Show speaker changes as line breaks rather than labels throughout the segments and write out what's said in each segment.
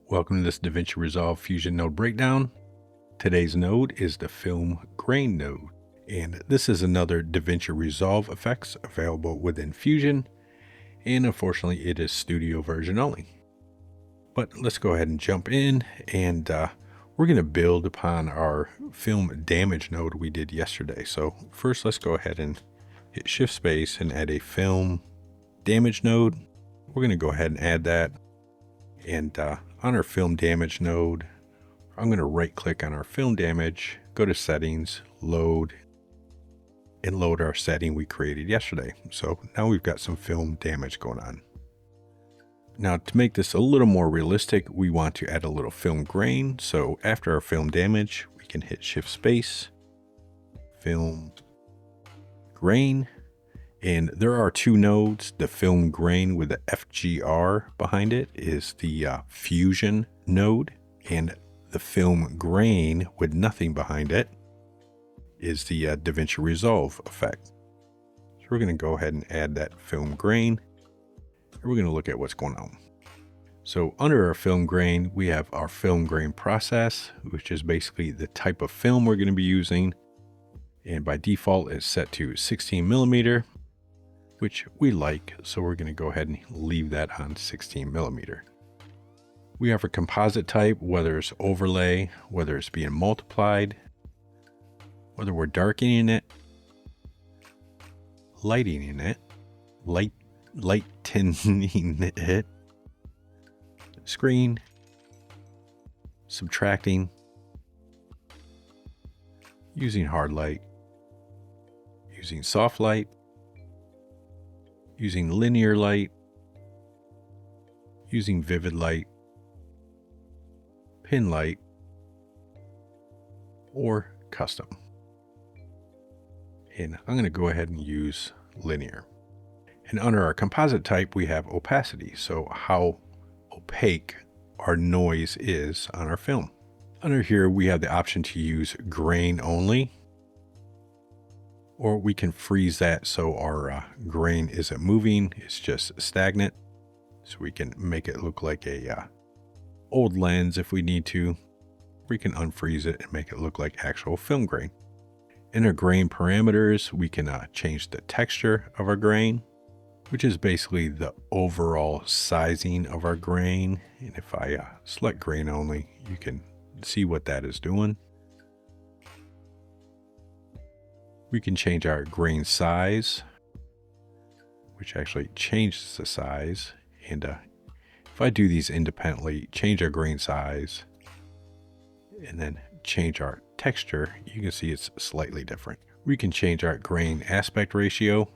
Welcome to this DaVinci Resolve Fusion node breakdown. Today's node is the Film Grain node, and this is another DaVinci Resolve effects available within Fusion, and unfortunately it is studio version only. But let's go ahead and jump in, and we're going to build upon our film damage node we did yesterday. So first let's go ahead and hit Shift Space and add a film damage node. We're going to go ahead and add that, and on our film damage node, I'm going to right click on our film damage, go to settings, load, and load our setting we created yesterday. So now we've got some film damage going on. Now to make this a little more realistic, we want to add a little film grain. So after our film damage, we can hit Shift Space, film grain, and there are two nodes. The film grain with the FGR behind it is the Fusion node, and the film grain with nothing behind it is the DaVinci Resolve effect. So we're going to go ahead and add that film grain, and we're going to look at what's going on. So under our film grain, we have our film grain process, which is basically the type of film we're going to be using. And by default, it's set to 16 millimeter, which we like. So we're going to go ahead and leave that on 16 millimeter. We have a composite type, whether it's overlay, whether it's being multiplied, whether we're darkening it, lightening it, lightening it, screen, subtracting, using hard light, using soft light, using linear light, using vivid light, pin light, or custom. And I'm going to go ahead and use linear. And under our composite type, we have opacity. So how opaque our noise is on our film. Under here, we have the option to use grain only, or we can freeze that so our grain isn't moving, it's just stagnant. So we can make it look like a old lens if we need to. We can unfreeze it and make it look like actual film grain. In our grain parameters, we can change the texture of our grain, which is basically the overall sizing of our grain. And if I select grain only, you can see what that is doing. We can change our grain size, which actually changes the size. And if I do these independently, change our grain size, and then change our texture, you can see it's slightly different. We can change our grain aspect ratio,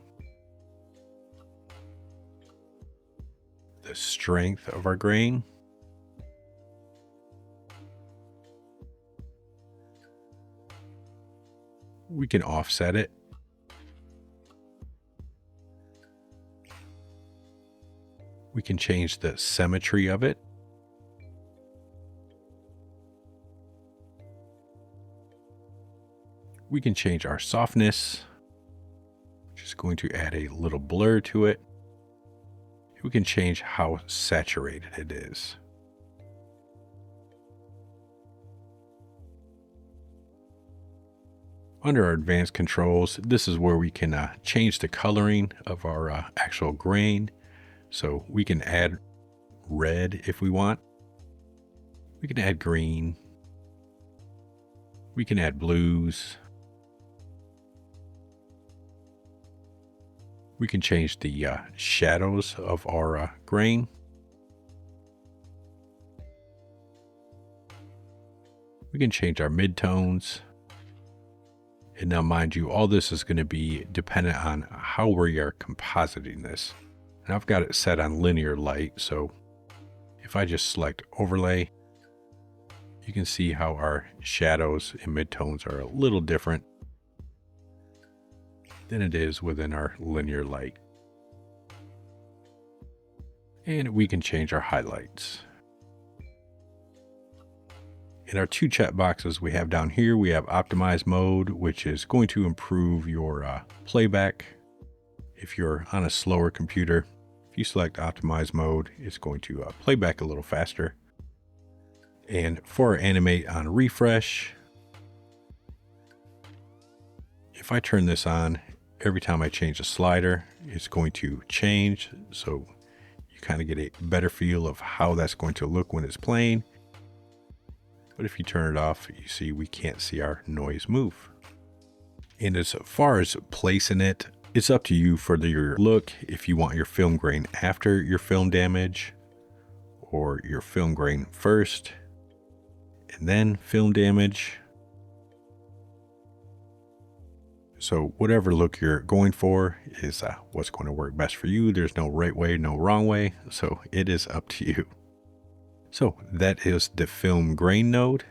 the strength of our grain, we can offset it, we can change the symmetry of it, we can change our softness, which is going to add a little blur to it. We can change how saturated it is. Under our advanced controls, this is where we can change the coloring of our actual grain. So we can add red if we want. We can add green. We can add blues. We can change the shadows of our grain. We can change our midtones. And now mind you, all this is going to be dependent on how we are compositing this. And I've got it set on linear light. So if I just select overlay, you can see how our shadows and midtones are a little different than it is within our linear light. And we can change our highlights. In our two check boxes we have down here, we have optimize mode, which is going to improve your playback. If you're on a slower computer, if you select optimize mode, it's going to play back a little faster. And for animate on refresh, if I turn this on, every time I change the slider, it's going to change. So you kind of get a better feel of how that's going to look when it's playing. But if you turn it off, you see we can't see our noise move. And as far as placing it, it's up to you for your look. If you want your film grain after your film damage, or your film grain first and then film damage. So whatever look you're going for is what's going to work best for you. There's no right way, no wrong way. So it is up to you. So that is the film grain node.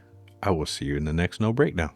I will see you in the next node breakdown.